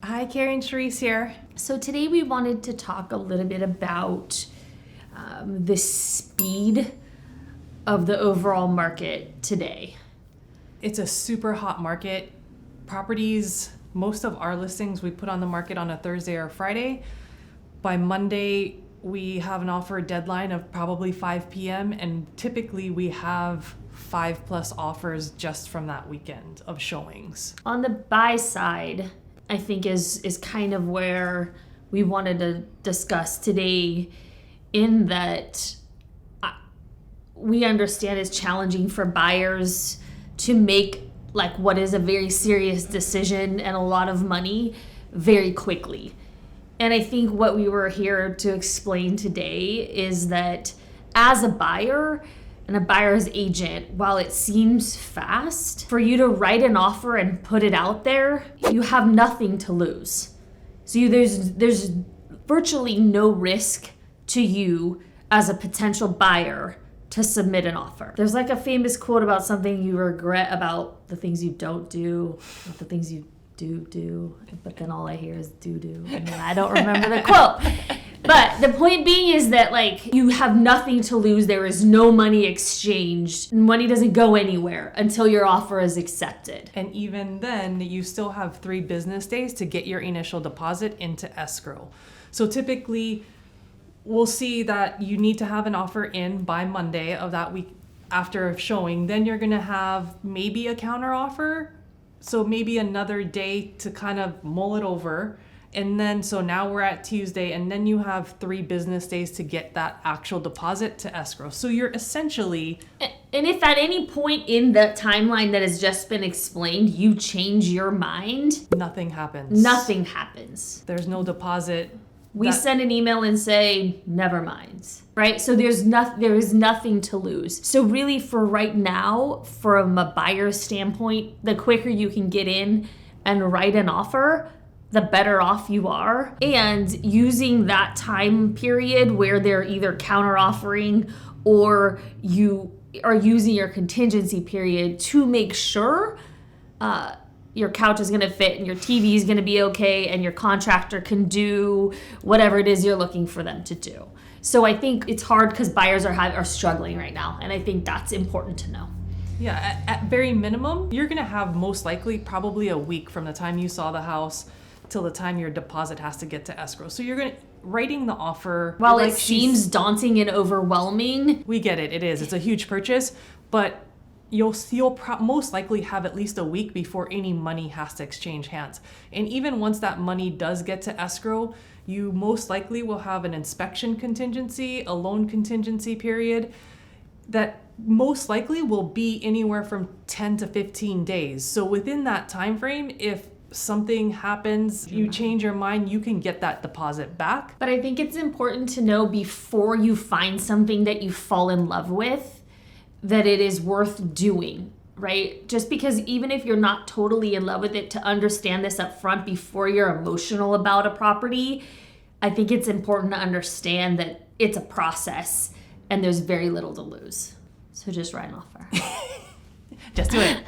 Hi, Carrie and Charisse here. So today we wanted to talk a little bit about the speed of the overall market today. It's a super hot market. Properties, most of our listings we put on the market on a Thursday or Friday. By Monday, we have an offer deadline of probably 5 p.m. and typically we have 5+ offers just from that weekend of showings. On the buy side, I think is kind of where we wanted to discuss today, in that we understand it's challenging for buyers to make like what is a very serious decision and a lot of money very quickly. And I think what we were here to explain today is that as a buyer and a buyer's agent, while it seems fast, for you to write an offer and put it out there, you have nothing to lose. So there's virtually no risk to you as a potential buyer to submit an offer. There's like a famous quote about something you regret about the things you don't do, not the things you do, but then all I hear is do, and then I don't remember the quote. But the point being is that like you have nothing to lose. There is no money exchanged. Money doesn't go anywhere until your offer is accepted. And even then, you still have 3 business days to get your initial deposit into escrow. So typically, we'll see that you need to have an offer in by Monday of that week after showing. Then you're going to have maybe a counter offer. So maybe another day to kind of mull it over. And then, so now we're at Tuesday, and then you have 3 business days to get that actual deposit to escrow. So you're essentially... And if at any point in the timeline that has just been explained, you change your mind, nothing happens. Nothing happens. There's no deposit. We send an email and say, never mind, right? So there is nothing to lose. So really for right now, from a buyer's standpoint, the quicker you can get in and write an offer, the better off you are. And using that time period where they're either counter offering or you are using your contingency period to make sure your couch is going to fit and your TV is going to be okay and your contractor can do whatever it is you're looking for them to do. So I think it's hard because buyers are struggling right now, and I think that's important to know. Yeah, at very minimum, you're going to have most likely probably a week from the time you saw the house till the time your deposit has to get to escrow. So you're going to writing the offer. While it seems daunting and overwhelming, we get it. It is. It's a huge purchase, but you'll most likely have at least a week before any money has to exchange hands. And even once that money does get to escrow, you most likely will have an inspection contingency, a loan contingency period that most likely will be anywhere from 10 to 15 days. So within that time frame, if something happens, you change your mind, you can get that deposit back. But I think it's important to know before you find something that you fall in love with, that it is worth doing, right? Just because even if you're not totally in love with it, to understand this up front before you're emotional about a property, I think it's important to understand that it's a process and there's very little to lose. So just write an offer. Just do it.